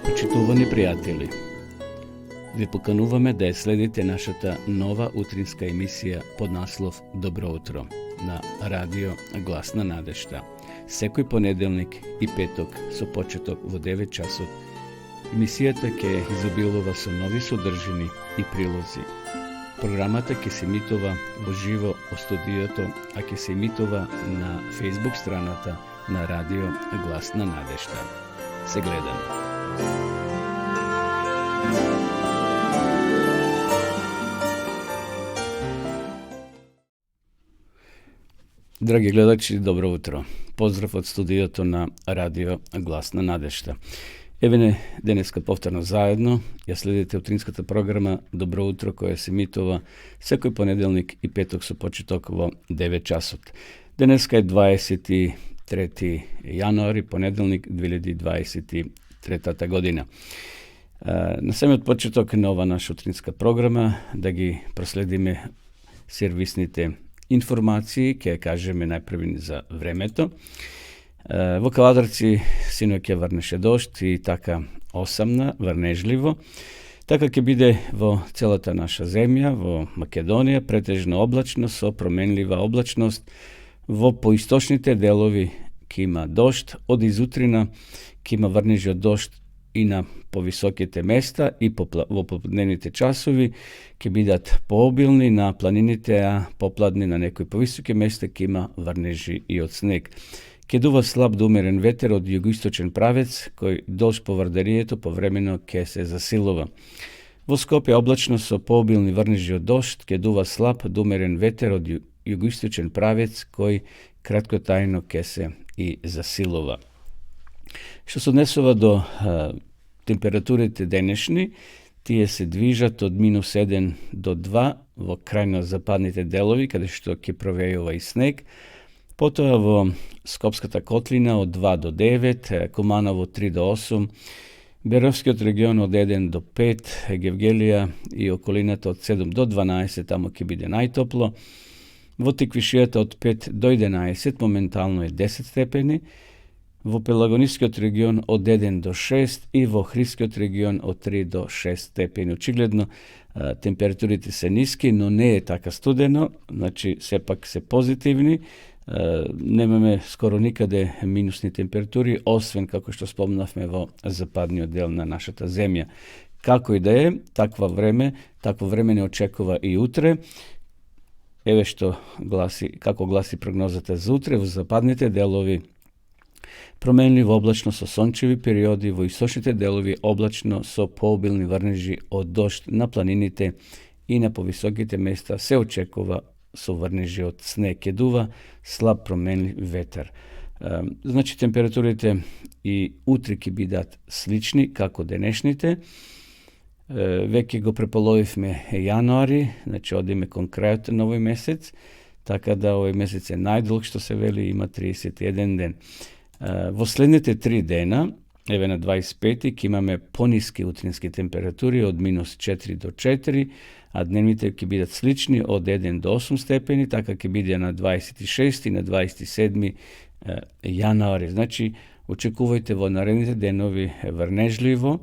Почитувани пријатели, ви покануваме да ја следите нашата нова утринска емисија под наслов Добро утро на радио Гласна надежта. Секој понеделник и петок со почеток во 9 часот. Емисијата ќе изобилува со нови содржини и прилози. Програмата ќе се емитува во живо во студиото, а ќе се емитува на Facebook страната на радио Гласна надежта. Се гледаме. Драги гледачи, добро утро. Поздрав од студиото на радио Гласна надежта. Еве не денеска повторно заедно ја следите утринската програма Добро утро, која се емитува секој понеделник и петок со почеток во 9 часот. Денеска е 23 јануари, понеделник 2023 година. На самиот почеток на ова наша утринска програма да ги проследиме сервисните информации, ќе кажеме најпрви за времето. Во Кавадарци синоќ ќе врнеше дожд и така осамна, врнежливо. Така ќе биде во целата наша земја, во Македонија, претежно облачно со променлива облачност. Во поисточните делови ќе има дожд, од изутрина ќе има врнежи од дожд и на повисоките места и во попладневните часови ќе бидат пообилни на планините, а попладни на некои повисоки места ќе има врнежи и од снег. Ќе дува слаб до умерен ветер од југоисточен правец, кој долж по Вардарието повремено ќе се засилува. Во Скопје облачно со пообилни врнежи од дожд, ќе дува слаб до умерен ветер од југоисточен правец, кој краткотајно ќе се и засилува. Што се однесува до температурите денешни, тие се движат од -1 до 2 во крајно западните делови, каде што ќе провејува и снег. Потоа во Скопската котлина од 2 до 9, Куманово 3 до 8, Беровскиот регион од 1 до 5, Гевгелија и околината од 7 до 12, тамо ќе биде најтопло. Во Тиквишијата од 5 до 11, моментално е 10 степени. Во Пелагонискиот регион од 1 до 6 и во Охридскиот регион од 3 до 6 степени. Очигледно температурите се ниски, но не е така студено, значи сепак се позитивни. Немаме скоро никаде минусни температури, освен како што спомнавме во западниот дел на нашата земја. Како и да е, такво време не очекува и утре. Еве што како гласи прогнозата за утре во западните делови. Променливо облачно со сончеви периоди, во источните делови облачно со пообилни врнежи од дожд на планините и на повисоките места се очекува со врнежи од снег. Ќе дува слаб променлив ветер. Значи температурите и утре ќе бидат слични како денешните. Веќе го преполовивме јануари, значи одиме кон крајот на овој месец, така да овој месец е најдолг што се вели, има 31 ден. Во следните 3 дена, еве на 25 ќе имаме пониски утрински температури од -4 до 4, а дневните ќе бидат слични од 1 до 8 степени, така ќе биде на 26 и на 27 јануари. Значи, очекувајте во наредните денови врнежливо.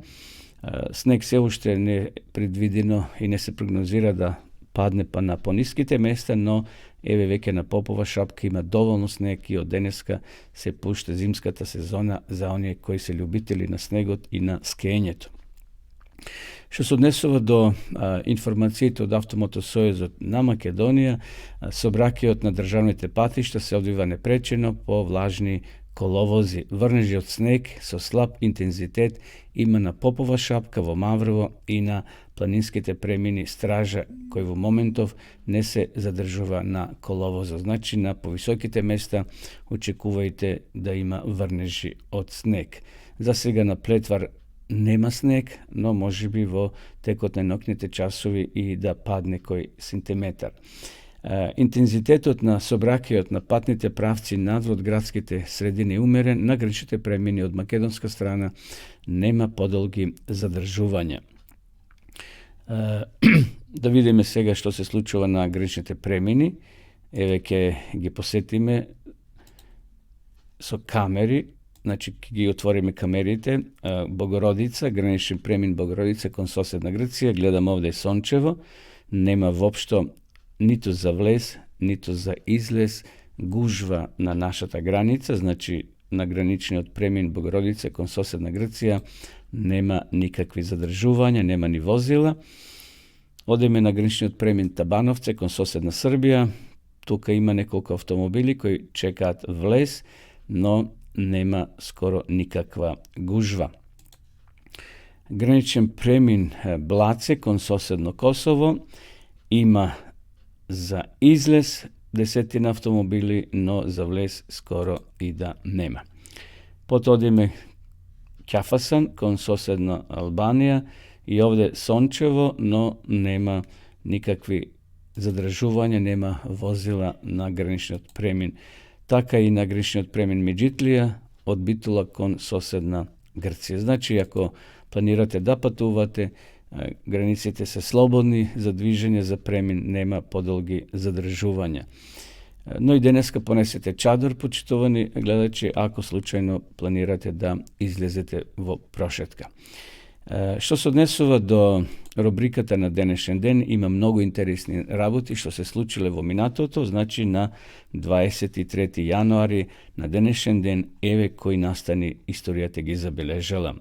Снег се уште не е предвидено и не се прогнозира да падне па на пониските места, но еве веќе на Попова шапка има доволно снег и од денеска се пушта зимската сезона за оние кои се љубители на снегот и на скењето. Што се однесува до информациите од Автомотосојузот на Македонија, сообраќајот на државните патишта се одвива непречено по влажни коловози. Врнежи од снег со слаб интензитет има на Попова шапка во Маврово и на планинските премини Стража, кој во моментов не се задржува на коловозот. Значи на повисоките места очекувајте да има врнежи од снег. За сега на Плетвар нема снег, но можеби во текот на ноќните часови и да падне кој сантиметар. Интензитетот на сообраќајот на патните правци надвор градските средини е умерен, на граничните премини од македонска страна нема подолги задржувања. Да видиме сега што се случува на граничните премини. Еве ќе ги посетиме со камери znači ki otvorime kamerite, Bogorodica, granični premin Bogorodice kon sosedna Grcija, gledam ovdje Sončevo, nema vopšto nito za vlez, nito za izlez, gužva na naša ta granica, znači na granični od premin Bogorodice kon sosedna Grcija, nema nikakvih zadržuvanja, nema ni vozila. Odeme na granični od premin Tabanovce kon sosedna Srbija, tukaj ima nekoliko automobili koji čekat vlez, no nema skoro nikakva gužva. Granični premin Blace kon sosedno Kosovo ima za izlez 10 automobili, no za vlez skoro i da nema. Potom odeme Kjafasan kon sosedna Albanija i ovdje Sončevo, no nema nikakvi zadržuvanja, nema vozila na granični od premin. Taka i na granični od premin Midžitlija od Bitula kon sosedna Grcija. Znači, ako planirate da patuvate, granicite se slobodni za dviženje za premin, nema podolgi zadržuvanja. No i deneska ponesete čador, počitovani gledači, ako slučajno planirate da izlezete vo prošetka. Što se odnesува do rubrikata na denešen den, ima mnogo interesni raboti što se slučile vo Minatoto, znači na 23. januari, na denešen den, eve koji nastani istorijate gi zabeležala.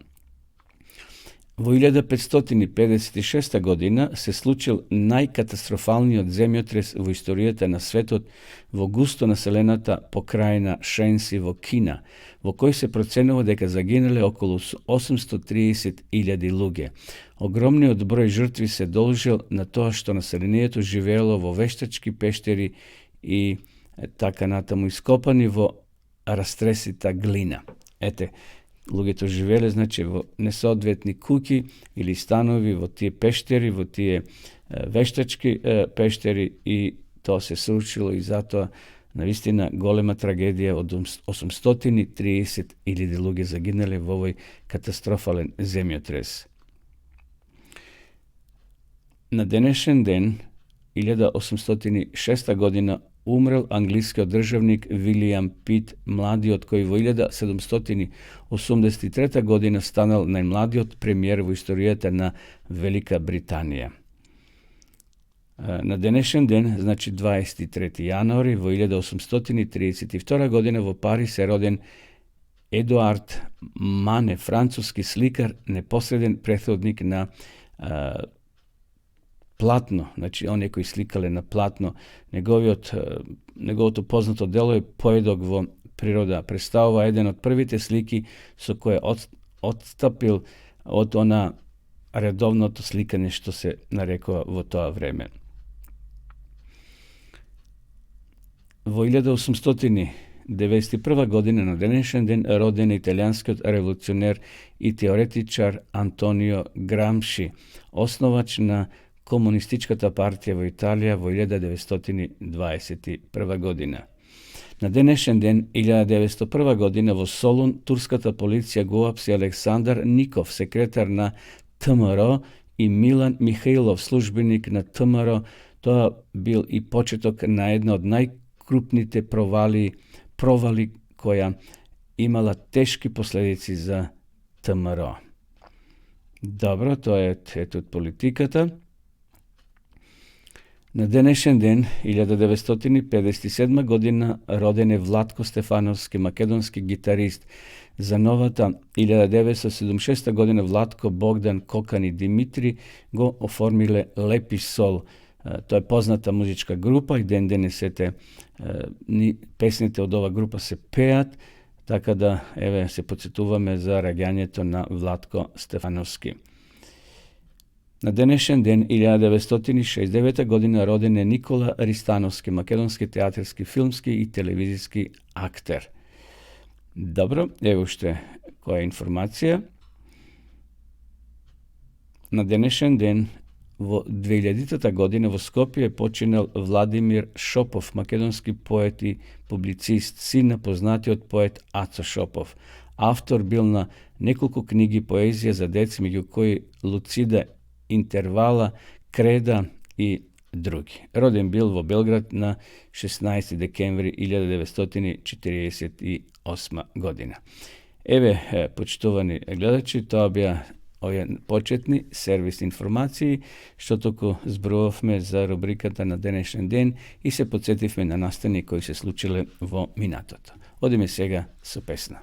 Vo 1556. godina se slučil najkatastrofalniji od zemljotres vo istorijata na svetot vo gusto naselenata pokrajina Šensi vo Kina, vo kojoj se procenilo deka zaginele okolo 830.000 luge. Ogromni od broj žrtvi se dolžil na to što naselenijeto živelo vo veštački pešteri i taka natamu iskopani vo rastresita glina. Ete, luge to živele, znači vo nesoodvetni kuki ili stanovi vo tije pešteri, vo tije veštački pešteri i to se sručilo i zato navistina golema tragedija od 830.000 luge zaginele v ovoj katastrofalen zemljotres. Na denešen den, 1806. godina, umrel anglijski državnik William Pitt, mladi od koji vo 1783. godina stanal najmladi od premijer vo istorijata na Velika Britanija. Na denešen den, znači 23. januari, vo 1832. godina vo Paris je roden Eduard Manet, francuski slikar, neposreden prethodnik na platno, znači oni koji slikale na platno, njegovo to poznato delo je Pojedogvo priroda predstavova, jedan od prvite sliki so koje odstapil od ona redovno to slikanje što se narekova vo to vreme. Vo 1891. godine na denešen den roden italijanski revolucioner i teoretičar Antonio Gramsci, osnovač na komunističkata partija vo Italija vo 1921. godina. Na denešen den, 1901. godina, vo Solun, turskata policija go apsi Aleksandar Nikov, sekretar na TMRO, i Milan Mihajlov, službenik na TMRO. To bil i početok na jedno od najkrupnite provali koja imala teški posledici za TMRO. Dobro, to je eto od politikata. Na denešen den, 1957. godina, roden je Vlatko Stefanovski, makedonski gitarist. Za novata 1976. godina Vlatko, Bogdan, Kokan i Dimitri go oformile Lepi Sol. To je poznata muzička grupa i den denesete pesnite od ova grupa se pejat, tako da eve se podsjetuvame za raganjeto na Vlatko Stefanovski. Na denešen den, 1969. godina, roden je Nikola Ristanovski, makedonski teatarski, filmski i televizijski akter. Dobro, evo što je koja informacija. Na denešen den, vo 2000. godina vo Skopju je počinal Vladimir Šopov, makedonski poet i publicist, sin poznati od poet Aco Šopov. Avtor bil na nekoliko knjigi poezije za dec, među koji Lucida Intervala, Kreda i drugi. Roden bil vo Belgrad na 16. dekembri 1948. godina. Ewe, počtovani gledači, to bija početni servis informaciji, što toko zbrojovme za rubrikata na današnji den i se podsjetivme na nastanje koji se slučile vo minatoto. Odime svega su pesna.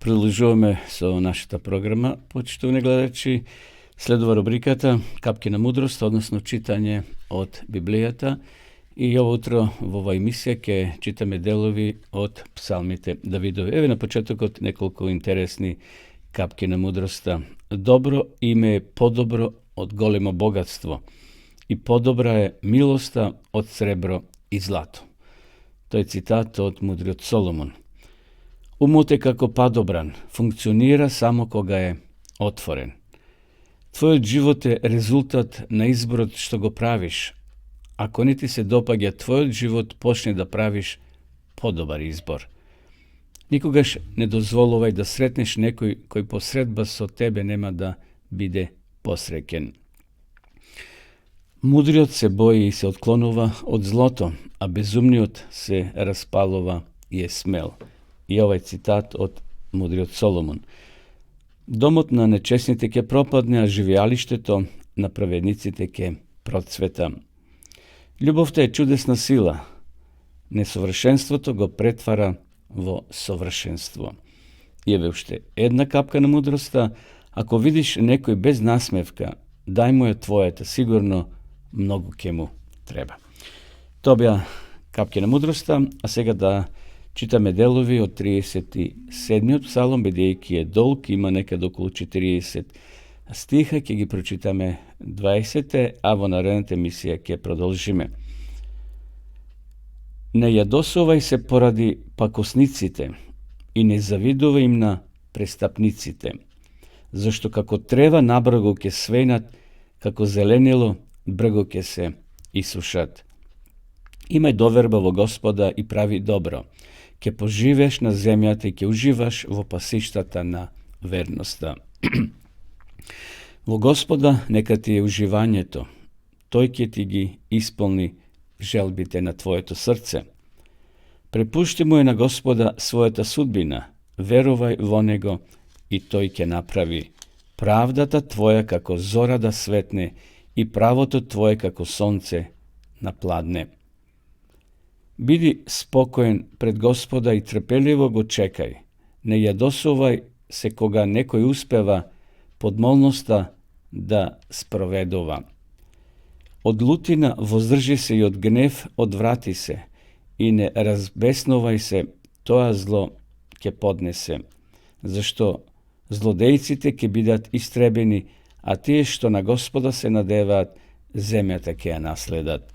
Продолжуваме со нашата програма, почитувани гледачи. Следува рубриката Капки на мудрост, односно читање од Библијата. И ово утро во оваа емисија ќе читаме делови од псалмите Давидови. Еве на почетокот неколку интересни капки на мудроста. Добро име е подобро од големо богатство и подобра е милоста од сребро и злато. Тој цитат од мудриот Соломон. Умот е како падобран, функционира само кога е отворен. Твојот живот е резултат на изборот што го правиш. Ако не ти се допаѓа твојот живот, почни да правиш подобар избор. Никогаш не дозволувај да сретнеш некој кој по средба со тебе нема да биде посреќен. Мудриот се бои и се отклонува од злото, а безумниот се распалува и е смел. И овај цитат од мудриот Соломон. Домот на нечесните ќе пропадне, а живеалиштето на праведниците ќе процвета. Љубовта е чудесна сила. Несовршенството го претвара во совршенство. И еве уште една капка на мудроста. Ако видиш некој без насмевка, дај му ја твојата, сигурно многу ќе му треба. Тоа беа капки на мудроста, а сега да читаме делови од 37-миот псалом, бидејќи е долг, има некаде околу 40 стиха, ќе ги прочитаме 20, а во наредната емисија ќе продолжиме. Не јадосувај се поради пакосниците и не завидувај им на престапниците, зашто како трева набргу ќе свенат, како зеленило бргу ќе се исушат. Имај доверба во Господа и прави добро. Ќе поживееш на земјата и ќе уживаш во пасиштата на верноста. Во Господа нека ти е уживањето. Тој ќе ти ги исполни желбите на твоето срце. Препушти му е на Господа својата судбина. Верувај во него и тој ќе направи. Правдата твоја како зора да светне и правото твое како сонце напладне. Биди спокоен пред Господа и трпеливо го чекај. Не јадосувај се кога некој успева подмолноста да спроведува. Од лутина воздржи се и од гнев одврати се и не разбеснувај се, тоа зло ќе поднесе. Зашто злодејците ќе бидат истребени, а тие што на Господа се надеваат, земјата ќе ја наследат.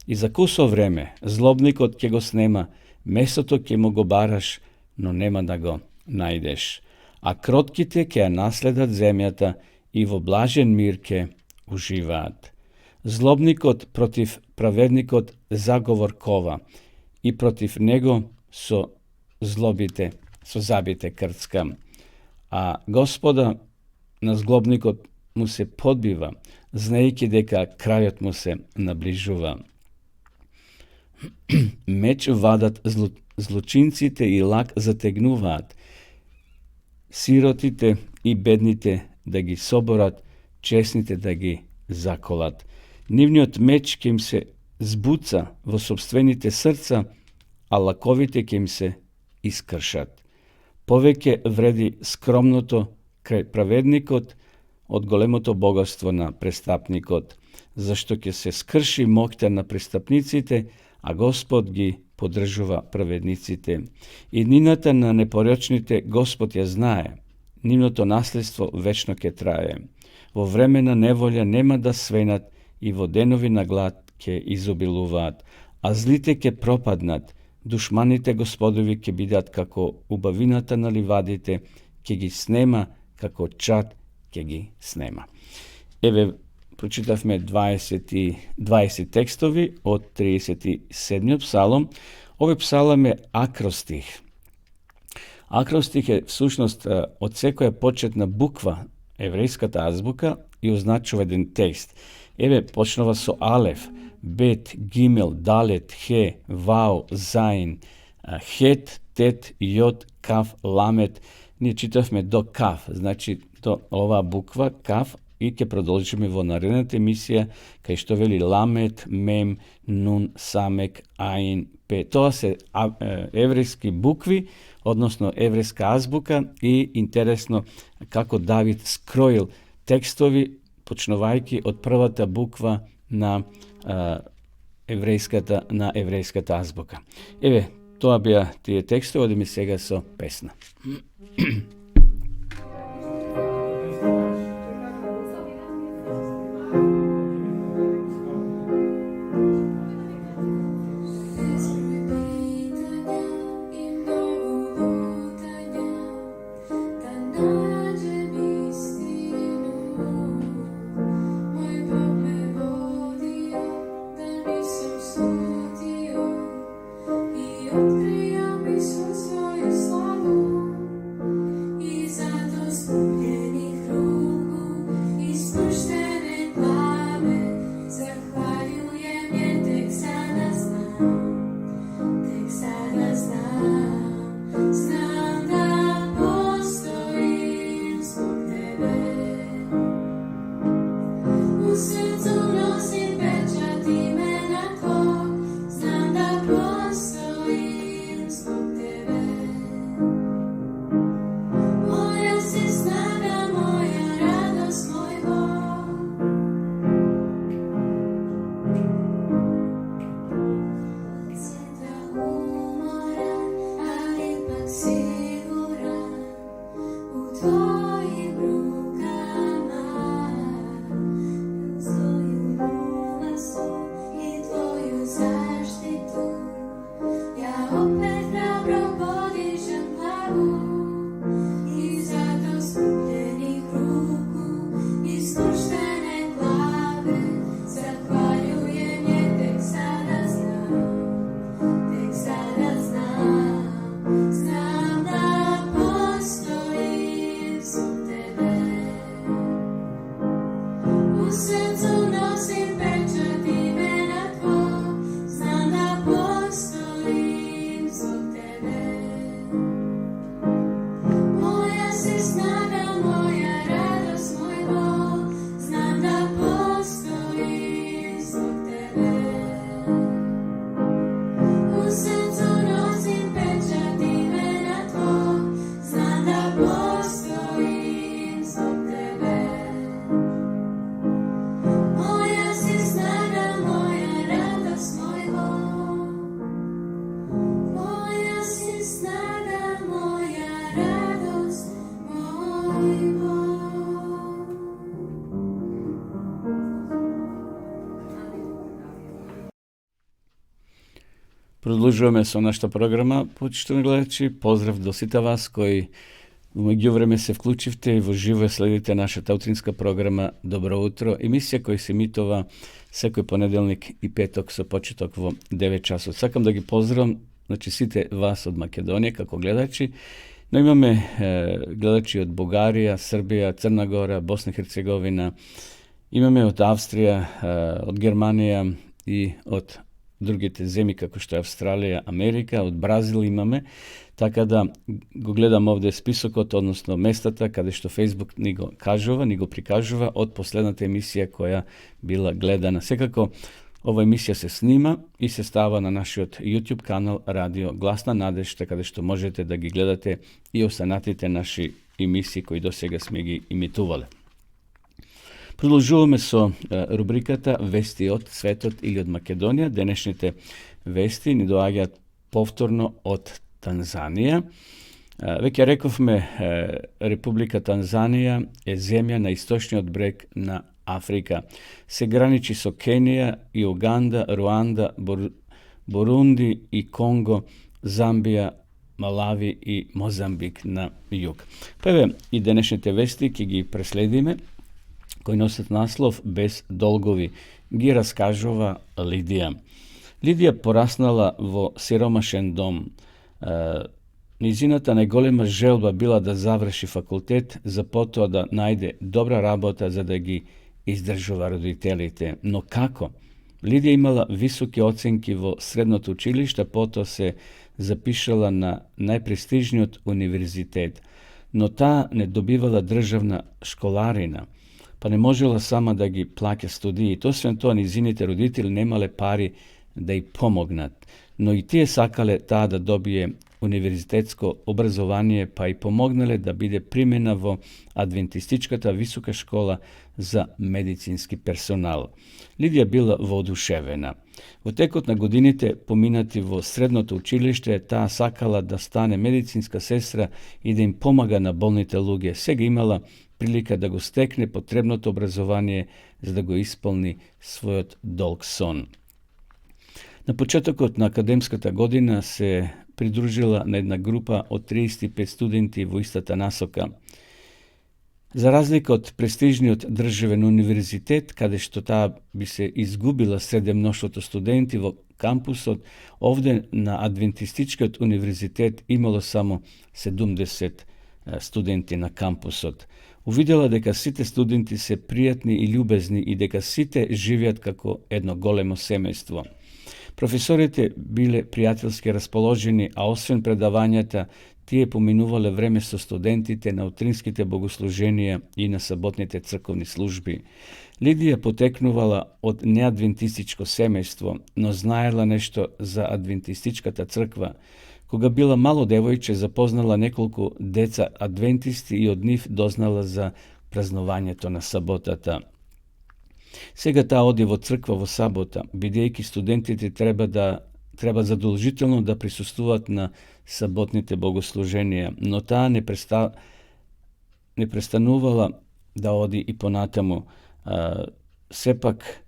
И за кусо време злобникот ќе го снема, месото ќе му го бараш, но нема да го најдеш. А кротките ќе ја наследат земјата и во блажен мир ќе уживаат. Злобникот против праведникот заговор кова и против него со забите крцка. А Господа на злобникот му се подбива, знаејќи дека крајот му се наближува. Меч вадат злочинците и лак затегнуваат, сиротите и бедните да ги соборат, честните да ги заколат. Нивниот меч ќе им се збуца во собствените срца, а лаковите ќе им се искршат. Повеќе вреди скромното крај праведникот од големото богатство на престапникот, зашто ќе се скрши моќта на престапниците, а Господ ги поддржува праведниците. И днината на непорочните Господ ја знае, нивното наследство вечно ќе трае. Во време на неволја нема да свенат и во денови на глад ќе изобилуваат, а злите ќе пропаднат, душманите Господови ќе бидат како убавината на ливадите, ќе ги снема, како чад ќе ги снема. Еве, прочитавме 20 текстови од 37-миот псалом. Овој псалом е акростих. Акростих е всушност од секоја почетна буква еврејската азбука и означува еден текст. Еве, почнува со алеф, бет, гимел, далет, хе, вау, заин, хет, тет, јод, каф, ламет. Ние читавме до каф, значи до оваа буква каф и ќе продолжиме во наредната емисија, кај што вели ламет, мем, нун, самек, аин, пе. Тоа се еврејски букви, односно еврејска азбука, и интересно како Давид скроил текстови, почнувајќи од првата буква на еврејската азбука. Еве, тоа беа тие текстови, одиме сега со песна. Продолжуваме со нашата програма, почитувани гледачи. Поздрав до сите вас кои во меѓувреме се вклучивте и во живо следите нашата утринска програма Добро утро, емисија која се емитува секој понеделник и петок со почеток во 9 часот. Сакам да ги поздравам, значи, сите вас од Македонија како гледачи, но имаме гледачи од Бугарија, Србија, Црна Гора, Босна и Херцеговина, имаме од Австрија, од Германија и од другите земји како што е Австралија, Америка, од Бразил имаме, така да го гледам овде списокот, односно местата каде што Facebook ни го кажува, ни го прикажува од последната емисија која била гледана. Секако, ова емисија се снима и се става на нашиот YouTube канал Радио Гласна надежта, каде што можете да ги гледате и останатите наши емисии кои досега сме ги имитувале. Продолжуваме со рубриката Вести од светот или од Македонија. Денешните вести ни доаѓаат повторно од Танзанија. Веќе рековме, Република Танзанија е земја на источниот брег на Африка. Се граничи со Кенија и Уганда, Руанда, Бурунди и Конго, Замбија, Малави и Мозамбик на југ. Еве и денешните вести ќе ги преследиме, кои носат наслов Без долгови. Ги раскажува Лидија. Лидија пораснала во сиромашен дом. Низината најголема желба била да заврши факултет, за потоа да најде добра работа за да ги издржува родителите. Но како? Лидија имала високи оценки во средното училиште, потоа се запишала на најпрестижниот универзитет, но таа не добивала државна школарина. pa ne možela sama da gi plaća studiji. To sve to nizinite roditelji nemale pari da ih pomognat. No i tije sakale ta da dobije univerzitetsko obrazovanje, pa i pomognele da bide primjena vo adventističkata visoka škola za medicinski personal. Lidija bila voduševena. Otekot na godinite pominati vo sredното učilište, ta sakala da stane medicinska sestra i da im pomaga na bolnite luge. Сега imala prilika da go stekne potrebното obrazovanje, za da go ispolni svojot dolg son. Na početokot na akademskata godina se pridružila na jedna grupa od 35 studenti vo istata nasoka. Za razliku od prestižnijeg državen univerzitet, kada što ta bi se izgubila srede mnoštvoto studenti vo kampusot, ovdje na adventistički univerzitet imalo samo 70 studenti na kampusot. Uvidjela deka site studenti se prijatni i ljubezni i deka site živjat kako jedno golemo semejstvo. Profesorite bile prijateljski raspoloženi, a osvien predavanjata tije pominuvale vreme so studentite na utrinskite bogosluženija i na sabotnite crkovni službi. Lidija poteknuvala od neadventističko semejstvo, no znajela nešto za adventističkata crkva. Koga bila malo devojče, zapoznala nekoliko deca adventisti i od njih doznala za praznovanje to na sabotata. Сега та оди во црква во сабота, бидејќи студентите треба задолжително да присуствуваат на саботните богослуженија, но таа не престанувала да оди и понатаму. Сепак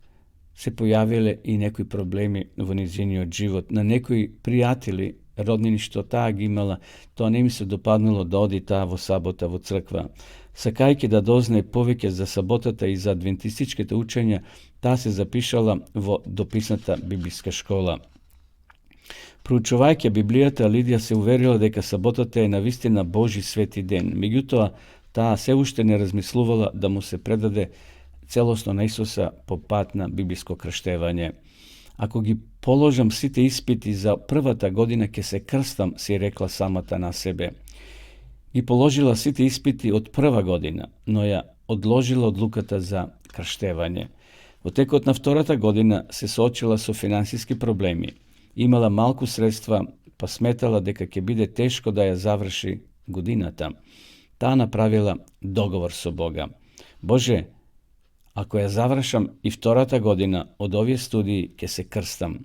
се појавиле и некои проблеми во низиниот живот. На некои пријатели, роднини што таа ги имала, тоа не ми се допаднало да оди таа во сабота во црква. Сакајќи да дознае повеќе за саботата и за адвентистичките учења, таа се запишала во дописната библиска школа. Проучувајќи Библијата, Лидија се уверила дека саботата е навистина Божи свети ден. Меѓутоа, таа се уште не размислувала да му се предаде целосно на Исуса по пат на библиско крштевање. Ако ги положам сите испити за првата година ќе се крстам, си рекла самата на себе. Ги положила сите испити од прва година, но ја одложила одлуката за крштевање. Во текот на втората година се соочила со финансиски проблеми. Имала малку средства, па сметала дека ќе биде тешко да ја заврши годината. Таа направила договор со Бога. Боже, ако ја завршам и втората година од овие студии, ќе се крстам.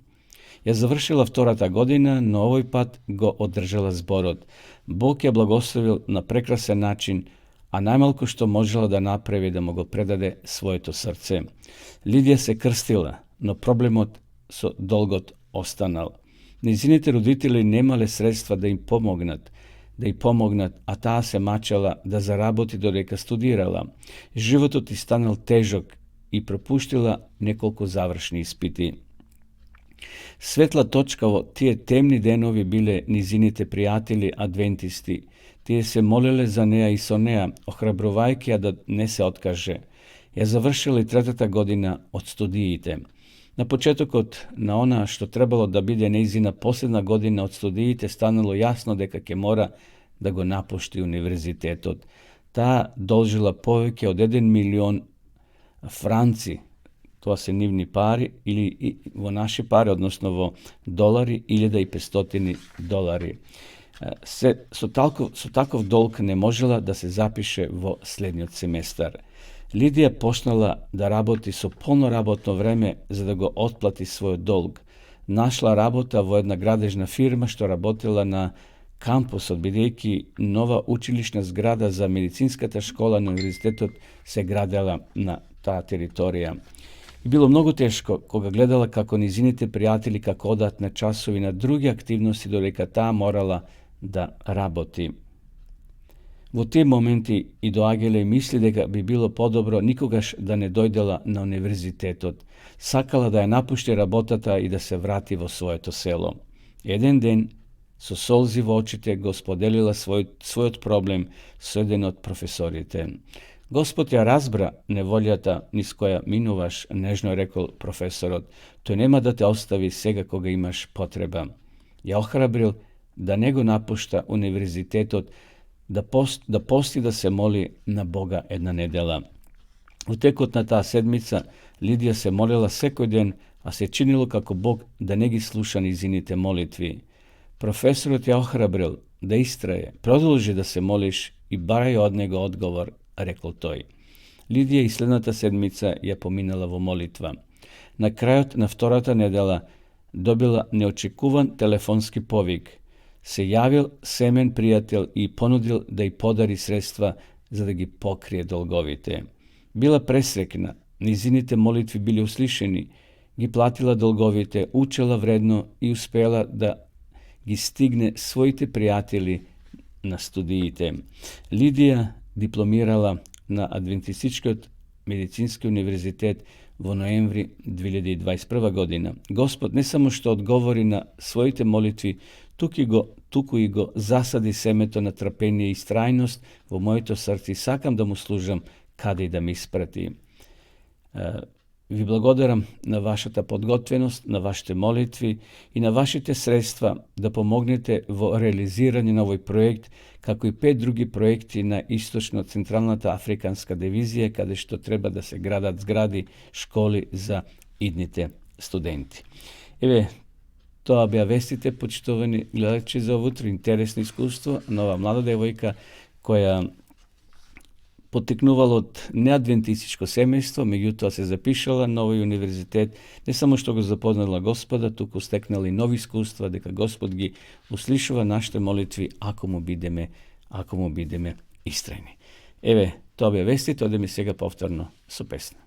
Ја завршила втората година, но овој пат го одржала зборот. Бог ја благословил на прекрасен начин, а најмалку што можела да направи да му го предаде своето срце. Лидија се крстила, но проблемот со долгот останал. Незините родители немале средства да им помогнат, а таа се мачала да заработи додека студирала. Животот и станал тежок и пропуштила неколку завршни испити. Светла точка во тие темни денови биле низините пријатели адвентисти. Тие се молеле за неа и со неа, охрабрувајќи ја да не се откаже. Ја завршила и третата година од студиите. На почетокот на она што требало да биде нејзина последна година од студиите, станало јасно дека ќе мора да го напушти универзитетот. Таа должила повеќе од 1 милион франци, тоа се нивни пари, или во наши пари, односно во долари, $1.500. Со таков долг не можела да се запише во следниот семестар. Лидија почнала да работи со полно работно време за да го отплати својот долг. Нашла работа во една градежна фирма што работела на кампусот, бидејќи нова училишна зграда за медицинската школа на универзитетот се градела на таа територија. И било многу тешко кога гледала како низините пријатели како одат на часови на други активности додека таа морала да работи. Во тие моменти и доаѓале мисли дека би било подобро никогаш да не дојдела на универзитетот. Сакала да ја напушти работата и да се врати во своето село. Еден ден, со солзи во очите, го споделила својот проблем со еден од професорите. Господ ја разбра неволјата низ која минуваш, нежно рекол професорот. Тој нема да те остави сега кога имаш потреба. Ја охрабрил да не го напушта универзитетот, да пости да се моли на Бога една недела. U tekot na tаа седмица, Лидија се молела секој ден, а се чинило како Бог да не ги слуша низините молитви. Професорот ја охрабрил да истрае, продолжи да се молиш и барај од него одговор, рекол тој. Лидија и следната седмица ја поминала во молитва. На крајот на втората недела добила неочекуван телефонски повик. Се јавил семен пријател и понудил да й подари средства за да ги покрие долговите. Била пресрекна, низините молитви били услишени, ги платила долговите, учела вредно и успела да ги стигне своите пријатели на студиите. Лидија дипломирала на Адвентистичкиот медицински универзитет во ноември 2021 година. Господ не само што одговори на своите молитви, туку и го засади семето на трпение и страјност во моето срце и сакам да му служам каде и да ме испрати. Ви благодарам на вашата подготвеност, на вашите молитви и на вашите средства да помогнете во реализирање на овој проект, како и 5 други проекти на Источно-Централната Африканска дивизија, каде што треба да се градат згради, школи за идните студенти. Еве, тоа беа вестите, почитувани гледачи за овутро, интересно искуство, нова млада девојка која потекнувала од неадвентистичко семејство, меѓутоа се запишала на овој универзитет, не само што го запознала Господа, туку стекнала и нови искуства, дека Господ ги услишува нашите молитви ако му бидеме истрајни. Еве, тоа беа вестите, одеме сега повторно со песна.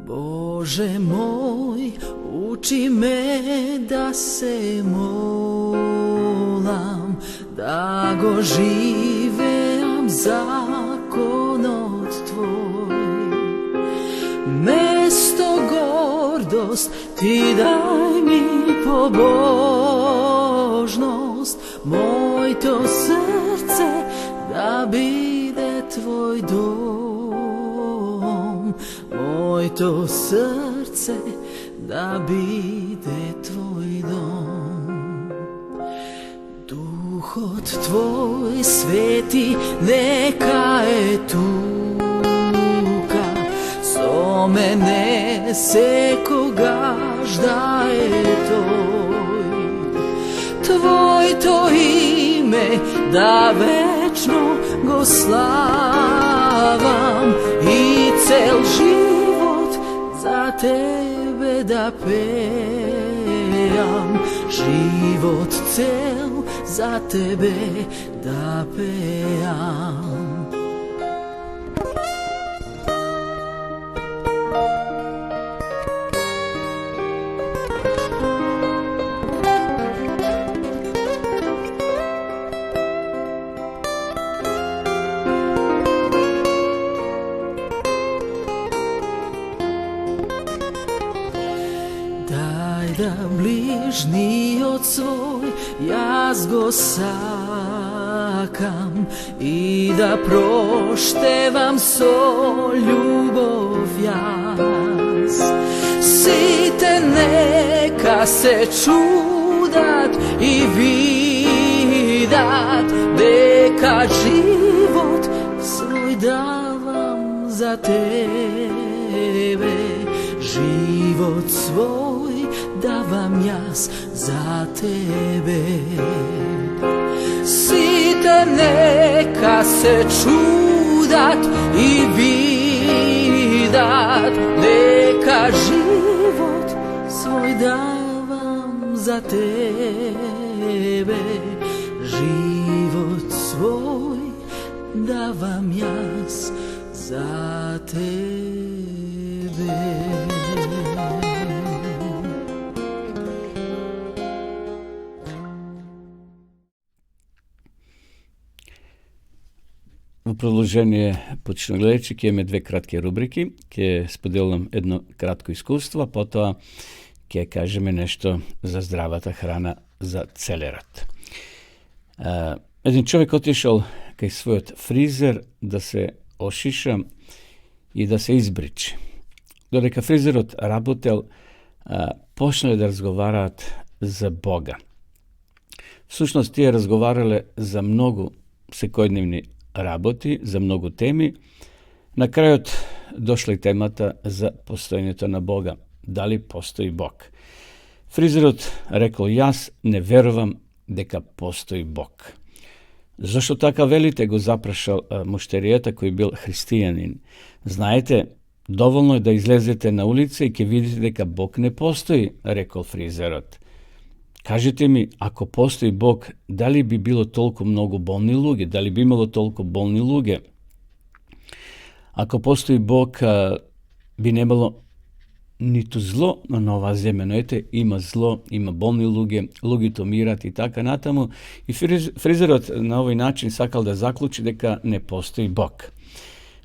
Bože moj, uči me da se molam, da go živeam zakonot tvoj. Mesto gordost ti daj mi pobožnost, moj to srce da bide tvoj dom, moj to srce da bide tvoj dom. Duhot tvoj sveti neka je tuka, so mene se kogažda je toj. Tvoj to ime da večno go slavam i cel život za tebe da pejam, život cel za tebe da pejam. Da bližnijot svoj jaz go sakam i da proštevam so ljubov jaz. Site neka se čudat i vidat, deka život svoj davam za tebe, život svoj davam jaz za tebe. Site neka se čudat i vidat, neka život svoj davam za tebe, život svoj davam jaz za tebe. Во продолжение, почнемо гледачи, ќе имаме две кратки рубрики. Ќе споделам едно кратко искуство, а потоа ке кажеме нешто за здравата храна за целерот. Еден човек отишол кај својот фризер да се ошиша и да се избричи. Додека фризерот работел, почнале да разговараат за Бога. Всушност, тие разговарале за многу секојдневни работи, за многу теми. На крајот дошла и темата за постоењето на Бога. Дали постои Бог? Фризерот рекол, јас не верувам дека постои Бог. Зошто така велите, го запрашал муштеријата кој бил христијанин. Знаете, доволно е да излезете на улица и ќе видите дека Бог не постои, рекол фризерот. Кажете ми, ако постои Бог, дали би било толку многу болни луѓе? Дали би имало толку болни луѓе? Ако постои Бог, би немало ниту зло на оваа земја. Но ете, има зло, има болни луѓе, луѓето умират и така натаму. И фризерот на овој начин сакал да заклучи дека не постои Бог.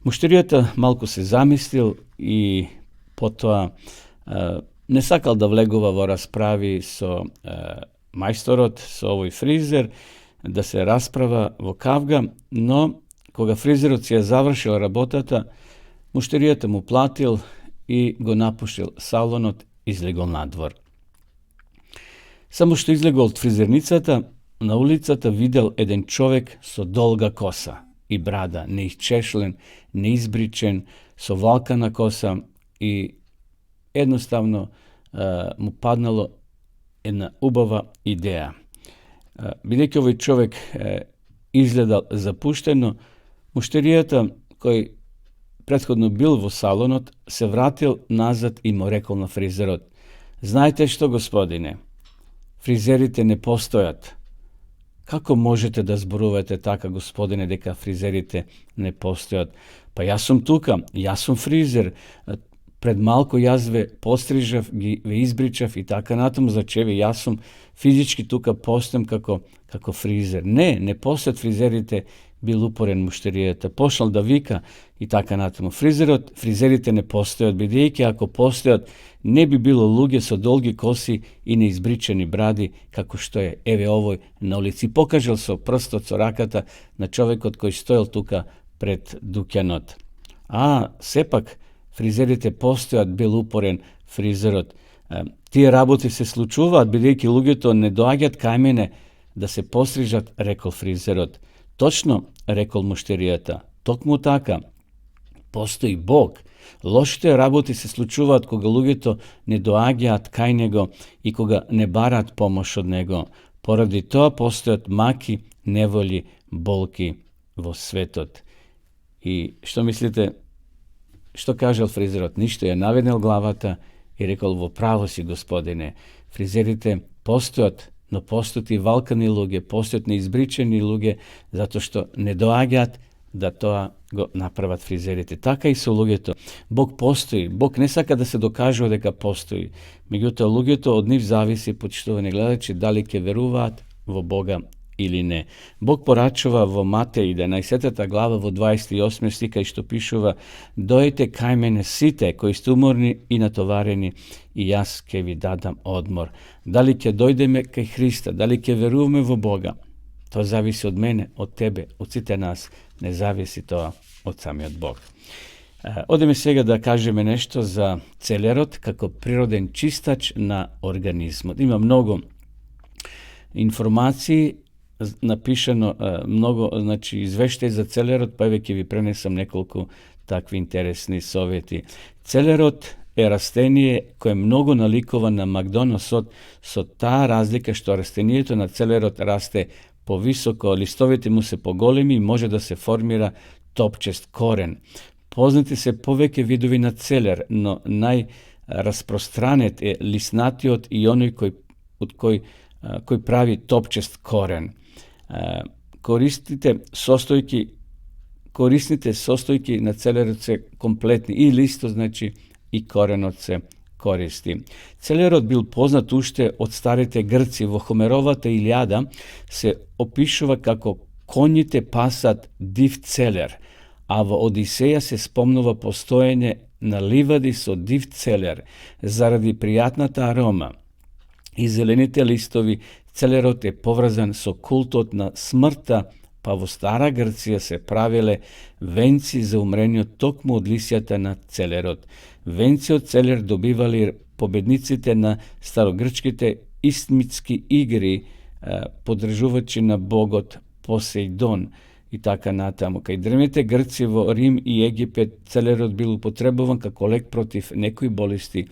Муштеријата малку се замислил и потоа не сакал да влегува во расправи со мајсторот, со овој фризер, да се расправа во кавга, но кога фризерот си ја завршил работата, муштеријата му платил и го напуштил салонот, излегол надвор. Само што излегол од фризерницата, на улицата видел еден човек со долга коса и брада, неисчешлен, неизбричен, со валкана коса и едноставно му паднало една убава идеја. Бидејќи овој човек изгледал запуштено, муштеријата кој претходно бил во салонот се вратил назад и му рекол на фризерот: знаете што, господине, фризерите не постојат. Како можете да зборувате така, господине, дека фризерите не постојат? Па јас сум тука, јас сум фризер. Пред малку јас ве пострижав, ве избричав и така натаму, зачеве јас сум физички тука постојам како фризер. Не постојат фризерите, бил упорен муштеријата. Пошнал да вика и така натаму. Фризерите не постојат, бидејќи ако постојат, не би било луѓе со долги коси и неизбричени бради, како што е еве овој на улици. Покажал со прстот, со раката на човекот кој стоел тука пред дуќанот. Сепак, фризерите постојат, бил упорен фризерот. Тие работи се случуваат, бидејќи луѓето не доаѓаат кај мене да се пострижат, рекол фризерот. Точно, рекол муштеријата. Токму така. Постои Бог. Лошите работи се случуваат кога луѓето не доаѓаат кај него и кога не бараат помош од него. Поради тоа постојат маки, неволи, болки во светот. И што мислите? Што кажал фризерот? Ништо, ја наведнал главата и рекол: во право си, господине. Фризерите постојат, но постојат и валкани луѓе, постојат неизбричени луѓе, затоа што не доаѓаат да тоа го направат фризерите. Така и со луѓето. Бог постои. Бог не сака да се докажува дека постои. Меѓутоа, луѓето од нив зависи, почитувани гледачи, дали ќе веруваат во Бога или не. Бог порачува во Матеј 11 глава во 28 стих, кај што пишува: дојдете кај мене сите кои сте уморни и натоварени, и јас ќе ви дадам одмор. Дали ќе дојдеме кај Христа, дали ќе веруваме во Бога, тоа зависи од мене, од тебе, од сите нас. Не зависи тоа од самиот Бог. Одеме сега да кажеме нешто за целерот како природен чистач на организмот. Има многу информации, напишано многу, извештаи за целерот, па еве ќе ви пренесам неколку такви интересни совети. Целерот е растение кое многу наликува на макдоносот, со таа разлика што растението на целерот расте повисоко, листовите му се поголеми и може да се формира топчест корен. Познати се повеќе видови на целер, но најраспространет е лиснатиот и оној кој прави топчест корен. Корисните состојки на целерот се комплетни, и листот, и коренот се користи. Целерот бил познат уште од старите грци. Во Хомеровата Илијада се опишува како конјите пасат див целер, а во Одисеја се спомнува постоење na livadi so div celer, zaradi prijatnata aroma i zelenite listovi, celerot je povrazan so kultot na smrta, pa vo stara Grcija se pravile venci za umrenjo tokmu od lisjata na celerot. Venci od celer dobivali pobednicite na starogrčkite istmitski igri, podržuvači na bogot Poseidon i taka natamo. Kaj drevnete Grci vo Rim i Egipet celerot bil upotrebovan kako lek protiv nekoj bolesti.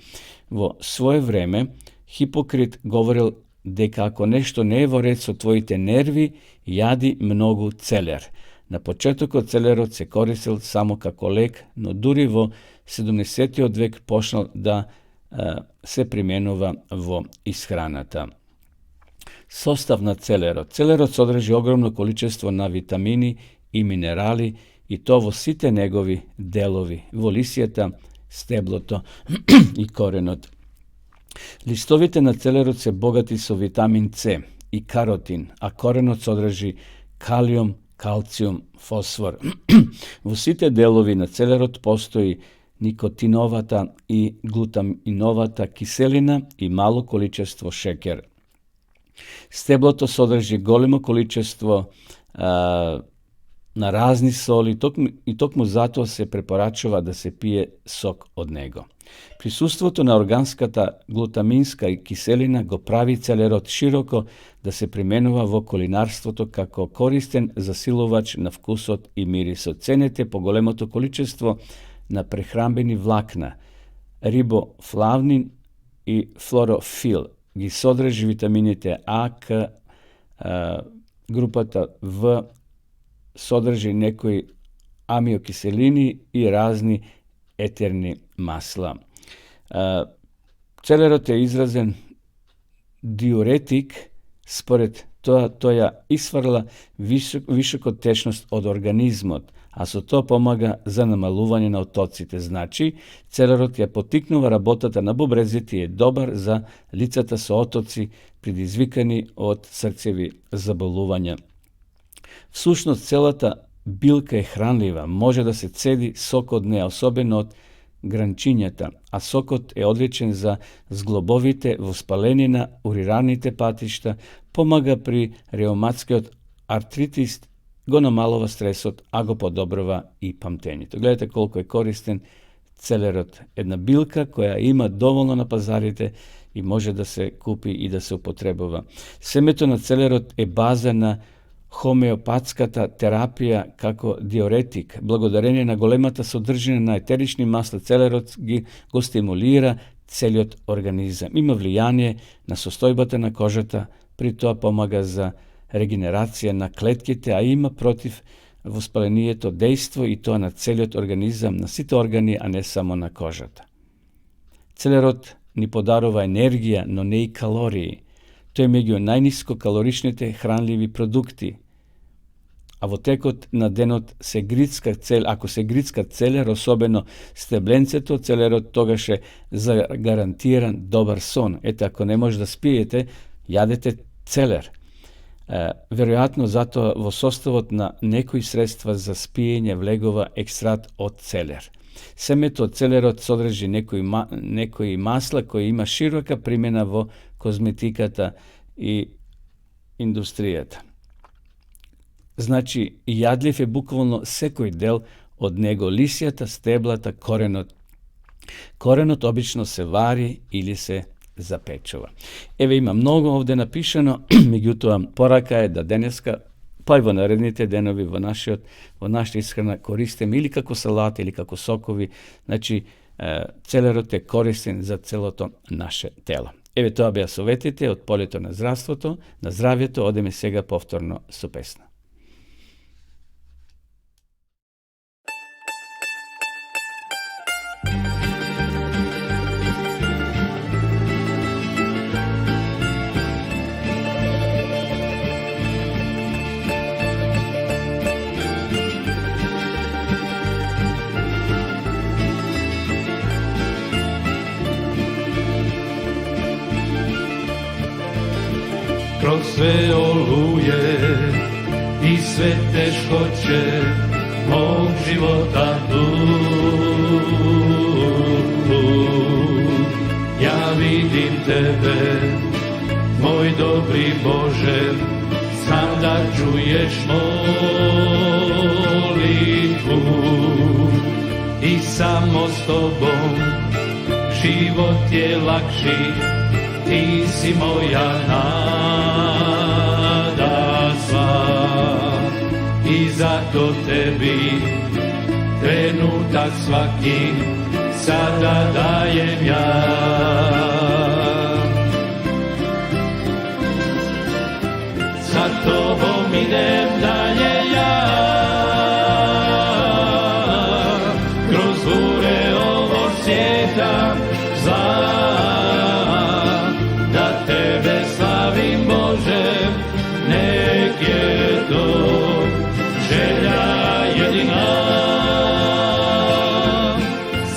Vo svoje vreme Hipokrit govoril deka ako nešto ne je vo red so tvojite nervi, jadi mnogu celer. Na početku celerot se koristil samo kako lek, no duri vo 70. vek počnal da se primjenova vo ishranata. Sostav na celerot. Celerot sadrži ogromno količestvo na vitamini i minerali i to vo site njegovi delovi, vo lisjeta, stebloto i korenot. Listovite na celerot se bogati su vitamin C i karotin, a korenot sadrži kalijum, kalcijum, fosfor. Vo site delovi na celerot postoji nikotinovata i glutaminovata kiselina i malo količestvo šeker. Stebloto sadrži golemo količestvo na razni soli i tokmu zato se preporačava da se pije sok od njega. Prisustvoto na organskata glutaminska i kiselina go pravi celerot široko da se primjenova vo kulinarstvoto kako koristen zasilovač na vkusot i mirisot. Cenete po golemoto količestvo na prehrambeni vlakna, riboflavnin i florofil, gi sadrži vitaminite A, K, grupata V, sadrži nekoj amiokiselini i razni eterni masla. Celerot je izrazen diuretik, spored toja isvrla visoko tečnost od organizma, a so to pomaga za namaluvanje na otocite. Znači, celerot je potiknuva rabotata na bubreziti je dobar za licata so otoci predizvikani od srcevi zaboluvanja. Sušnost celata bilka je hranljiva, može da se cedi sok od nje, osobeno od grančinjata, a sokot je odličen za zglobovite, vospalenina, urinarnite patišta, pomaga pri reumatske od artritis, gonomalova stresot, a go podobrova i pamtenjito. Gledajte koliko je koristen celerot. Jedna bilka koja ima dovoljno na pazarite i može da se kupi i da se upotrebova. Semeto na celerot je baza na homeopatskata terapija kako diuretik. Blagodarenje na golemata sadržine na eterični masla celerot go stimulira celjot organizam. Ima vlijanje na sostojbata na kožata, pri to pomaga za regeneracija na kletkite, a ima protiv vospalenije to dejstvo i to na celjot organizam, na site organi, a ne samo na kožata. Celerot ni podarova energija, no ne i kaloriji. To je među najnisko kaloričnite hranljivi produkti. A vo tekot na denot se gritska ako se gritska celer, osobeno steblenceto celerot, toga še zagarantiran dobar son. Eto, ako ne može da spijete, jadete celer. Vjerojatno zato vo sostavot na nekoj sredstva za spijenje vlegova ekstrat od celer. Semeto od celerot sadrži nekoj masla koji ima široka primjena vo kozmetikata i industrijata. Znači, jadljiv je bukvalno sekoj del od njego lisjata, steblata, korenot. Korenot obično se vari ili se zapečova. Evo ima mnogo ovdje napišeno, međutim, poraka je da deneska, pa i vo narednite denovi vo naša ishrana koristim ili kako salate ili kako sokovi. Znači, celerot je koristen za celo to naše telo. Evo to bi ja sovetite, od poljeto na zdravjeto, odeme sega povtorno su pesna. Kroz sve oluje i sve teškoće mog života tu tebe, moj dobri Bože, znam da čuješ molitvu i samo s tobom život je lakši, ti si moja nada sva i zato tebi trenutak svaki sada dajem ja. Za tobom idem dalje ja, kroz bure ovog svijeta zla, da tebe slavim Bože, nek je to želja jedina.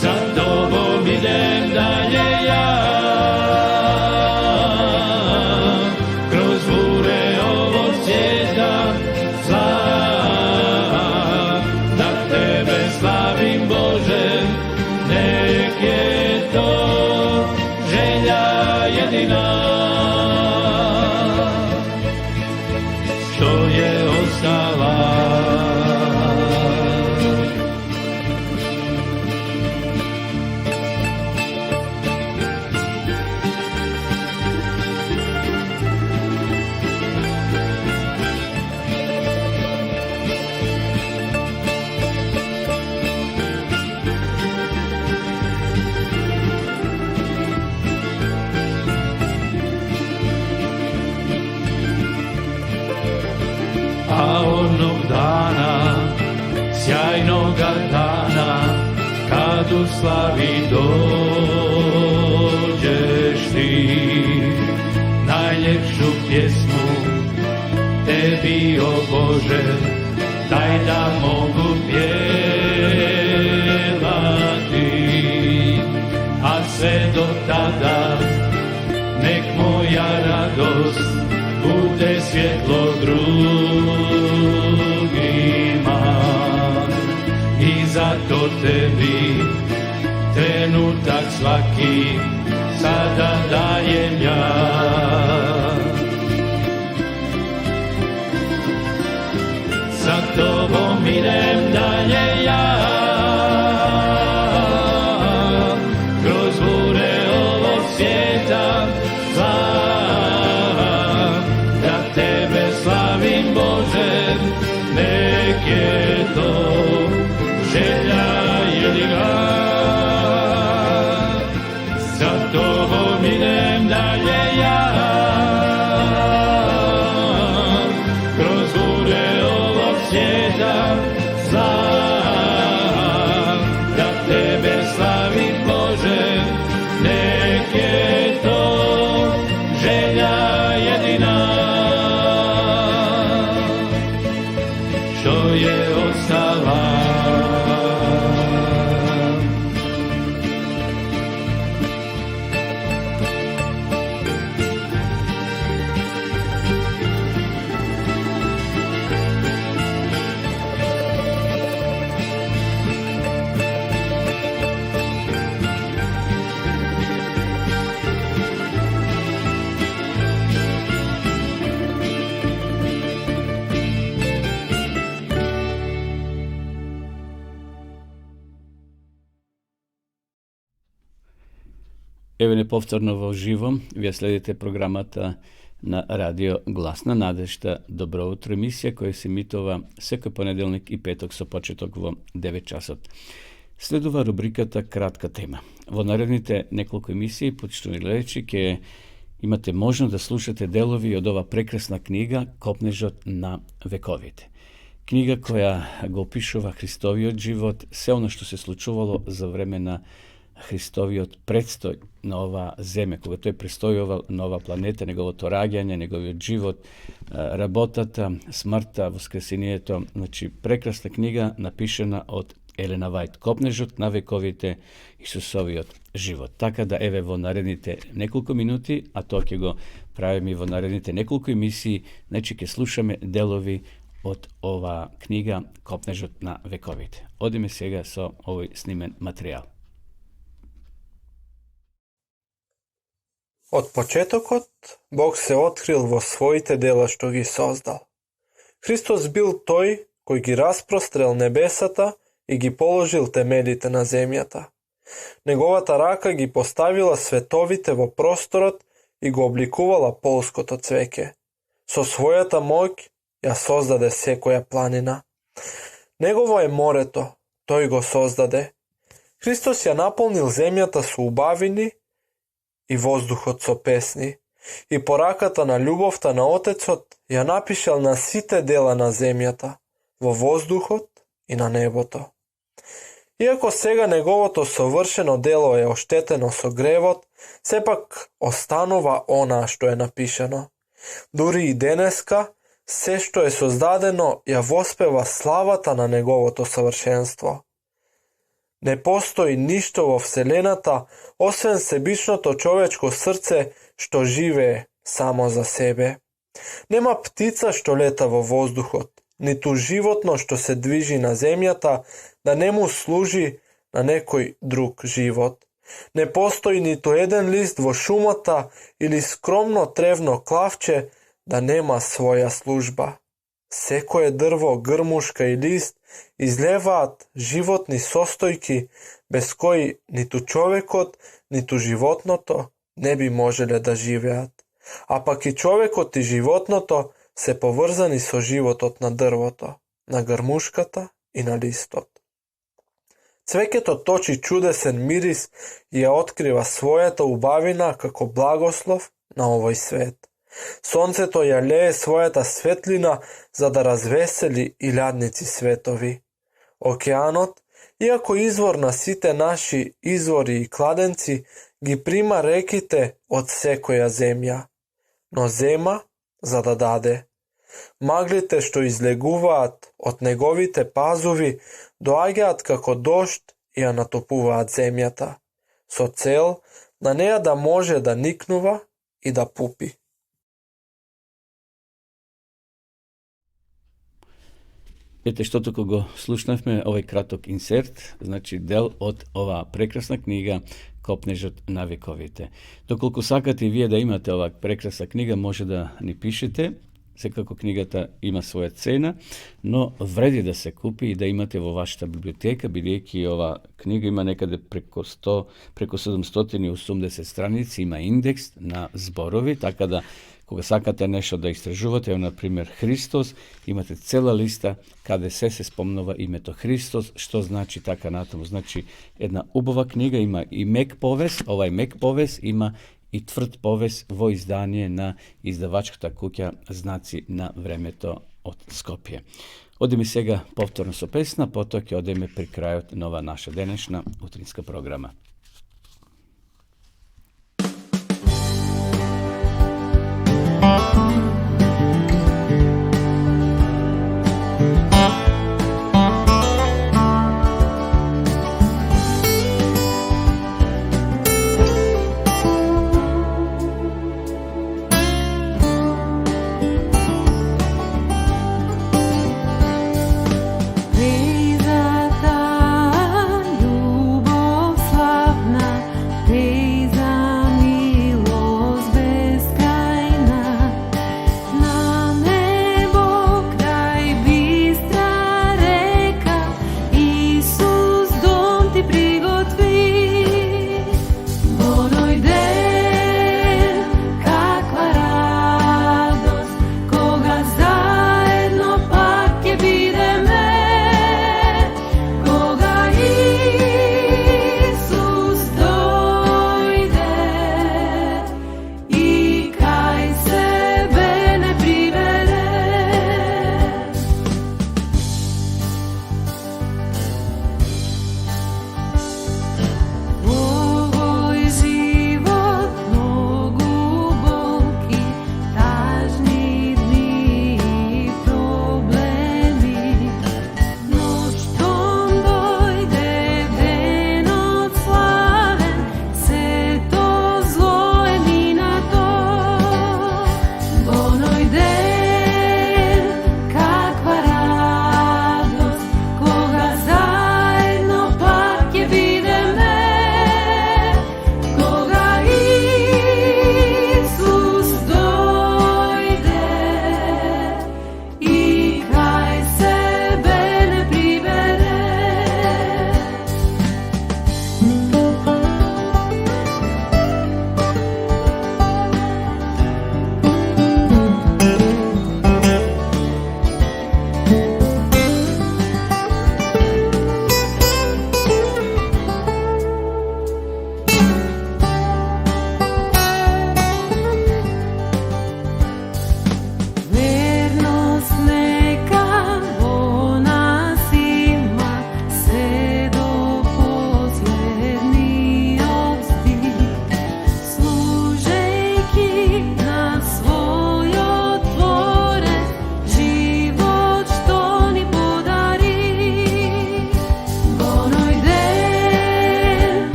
Za tobom idem dalje ja, kroz bure ovog svijeta zla, da tebe slavim Bože, nek je to želja jedina. Što je ostala, a onog dana, sjajnoga dana, kad u slavi dođeš ti, najljepšu pjesmu tebi, o Bože, daj da mogu pjevati, a sve do tada nek moja radost bude svjetlo drugima i zato tebi trenutak svaki sada dajem ja. Za tobom idem dalje ja, kroz bure ovog svijeta zla, tebe slavim Bože, nek je to želja jedina. Za tobom idem dalje ja, kroz bure ovog svijeta zla, da tebe slavim Bože, nek je to želja jedina. Što je ostala, Evo nepovtorno živo, vi sledite programata na radio Glasna nadešta. Dobro utro, emisija koja se emitova svaki ponedeljnik i petok sa početok vo 9 časov. Sledova rubrikata Kratka tema. Vo naredните nekoliko emisiji, počtovni gledajući, ke imate možnost da slušate delovi od ova prekrasna knjiga Kopnežot na vekovite. Knjiga koja ga opišava Hristoviot život, sve ono što se slučuvalo za vremena Hristoviot predstoj na ova zemlja, koga to je predstojoval na ova planeta, njegovo to rađanje, njegov život, rabotata, smrta, voskresenjeto. Znači, prekrasna knjiga napišena od Elena White. Kopnežot na vekovite Isusoviot život. Така да еве во наредните неколку минути, а тоа ќе го правиме во наредните неколку емисии, значи ќе слушаме делови од ова книга Kopnežot на вековите. Одиме сега со овој снимен материјал. Od početokot Bog se otkril vo svojite dela što gi sozdal. Hristos bil toj koji gi rasprostrel nebesata i gi položil temeljite na zemjata. Неговата рака ги поставила световите во просторот и го обликувала полското цвеќе. Со својата моќ ја создаде секоја планина. Негово е морето, тој го создаде. Христос ја наполнил земјата со убавини и воздухот со песни. И по раката на љубовта на Отецот ја напишал на сите дела на земјата, во воздухот и на небото. Иако сега неговото совршено дело е оштетено со гревот, сепак останува она што е напишано. Дури и денеска, се што е создадено ја воспева славата на неговото совршенство. Не постои ништо во Вселената, освен себичното човечко срце што живее само за себе. Нема птица што лета во воздухот, ниту животно што се движи на земјата, да не му служи на некој друг живот. Не постои ниту еден лист во шумата или скромно тревно клавче да нема своја служба. Секое дрво, грмушка и лист излеваат животни состојки без кои ниту човекот, ниту животното не би можеле да живеат. А пак и човекот и животното се поврзани со животот на дрвото, на грмушката и на листот. Цвеќето точи чудесен мирис и ја открива својата убавина како благослов на овој свет. Сонцето ја лее својата светлина за да развесели илјадници светови. Океанот, иако извор на сите наши извори и кладенци, ги прима реките од секоја земја, но зема за да даде. Маглите што излегуваат од неговите пазуви доаѓаат како дожд и ја натопуваат земјата, со цел на неја да може да никнува и да пупи. Ете што туку го слушнавме овој краток инсерт, значи дел од оваа прекрасна книга Копнежот на вековите. Доколку сакате и вие да имате оваа прекрасна книга, може да ни пишете. Секако книгата има своја цена, но вреди да се купи и да имате во вашата библиотека, бидејќи ова книга има некаде преку 780 страници, има индекс на зборови, така да кога сакате нешто да истражувате, ево например Христос, имате цела листа каде се спомнува името Христос, што значи така натаму. Значи една убава книга, има и мек повес, овај мек повес има и тврд повес во издание на издавачката куќа Знаци на времето од Скопје. Одеме сега повторно со песна, потоа ќе одеме при крајот на ова наша денешна утринска програма. Любов слава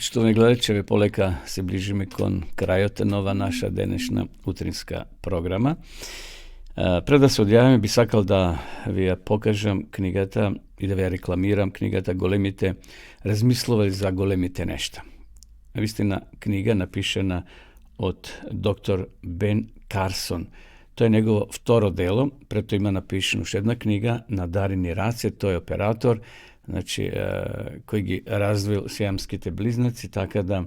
Почитувани гледачи, полека се ближиме кон крајот нова наша денешна утринска програма. Пред да се одјавиме, би сакал да ви ја покажам книгата и да ви ја рекламирам книгата Големите размислувања за големите нешта. Вистина книга напишена од доктор Бен Карсон. Тоа е негово второ дело, прето има напишена уште една книга Надарени раце, тој е оператор, кој ги развил сиамските близнаци, така да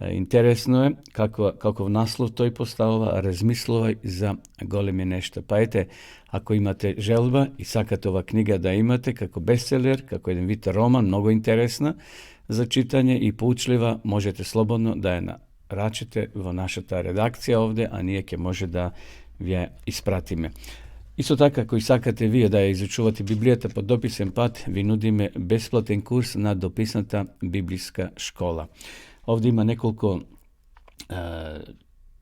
интересно е каков наслов тој поставува, размислувај за големи нешта. Па ете, ако имате желба и сакате ова книга да имате како бестселер, како еден вид роман, многу интересна за читање и поучлива, можете слободно да ја нарачите во нашата редакција овде, а ние ќе може да ви ја испратиме. Исто така, ако сакате вие да ја изучувате Библијата по дописен пат, ви нудиме бесплатен курс на дописната библиска школа. Овде има неколку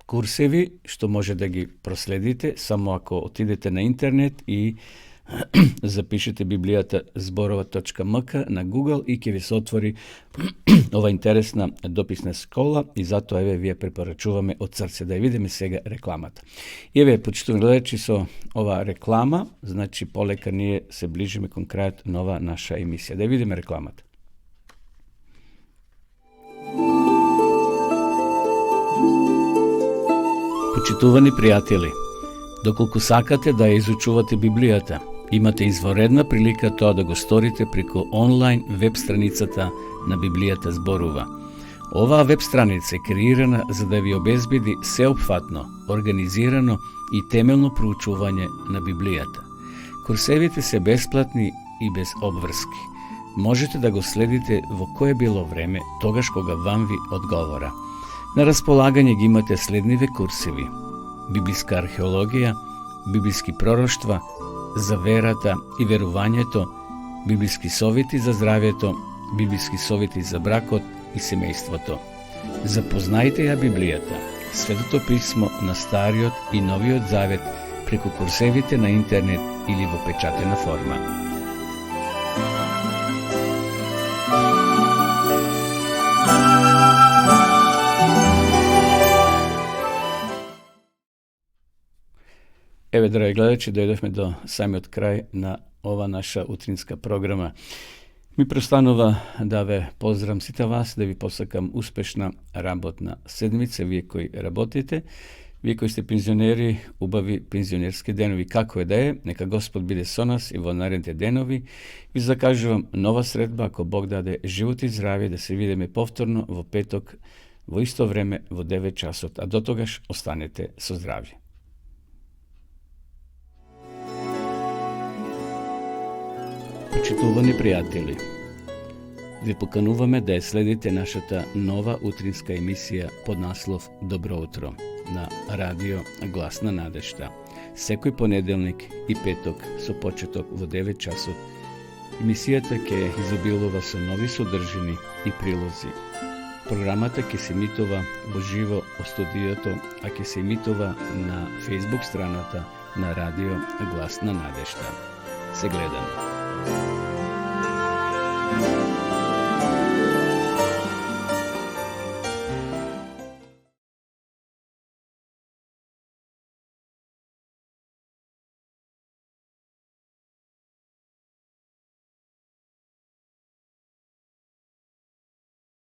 курсеви што може да ги проследите, само ако отидете на интернет и запишете Библијата зборова.мк на Google и ќе ви се отвори ова интересна дописна школа и затоа еве вие препорачуваме од срце да ја видиме сега рекламата. И еве, почитувани гледачи, со ова реклама, значи полека ние се ближиме кон крајот на ова наша емисија. Да ја видиме рекламата. Почитувани пријатели, доколку сакате да ја изучувате Библијата, имате изворедна прилика тоа да го сторите преку онлайн веб страницата на Библијата зборува. Оваа веб страница е креирана за да ви обезбеди сеопфатно, организирано и темелно проучување на Библијата. Курсевите се бесплатни и без обврски. Можете да го следите во кое било време, тогаш кога вам ви одговора. На располагање ги имате следниве курсеви: библиска археологија, библиски пророштва, за верата и верувањето, библиски совети за здравјето, библиски совети за бракот и семејството. Запознајте ја Библијата, Светото писмо на Стариот и Новиот Завет преку курсевите на интернет или во печатена форма. Еве, драги гледачи, дојдовме до самиот крај на ова наша утринска програма. Ми престанува да ве поздравам сите вас, да ви посакам успешна работна седмица, вие кои работите, вие кои сте пензионери, убави пензионерски денови, како е да е, нека Господ биде со нас и во наредните денови. Ви закажувам нова средба, ако Бог даде живот и здравје, да се видиме повторно во петок, во исто време, во 9 часот, а до тогаш останете со здравје. Почитувани пријатели, ви покануваме да ја следите нашата нова утринска емисија под наслов Добро утро на радио Глас на надежта. Секој понеделник и петок со почеток во 9 часот. Емисијата ќе изобилува со нови содржини и прилози. Програмата ќе се емитува во живо од студиото, а ќе се емитува на Facebook страната на радио Глас на надежта. Се гледаме.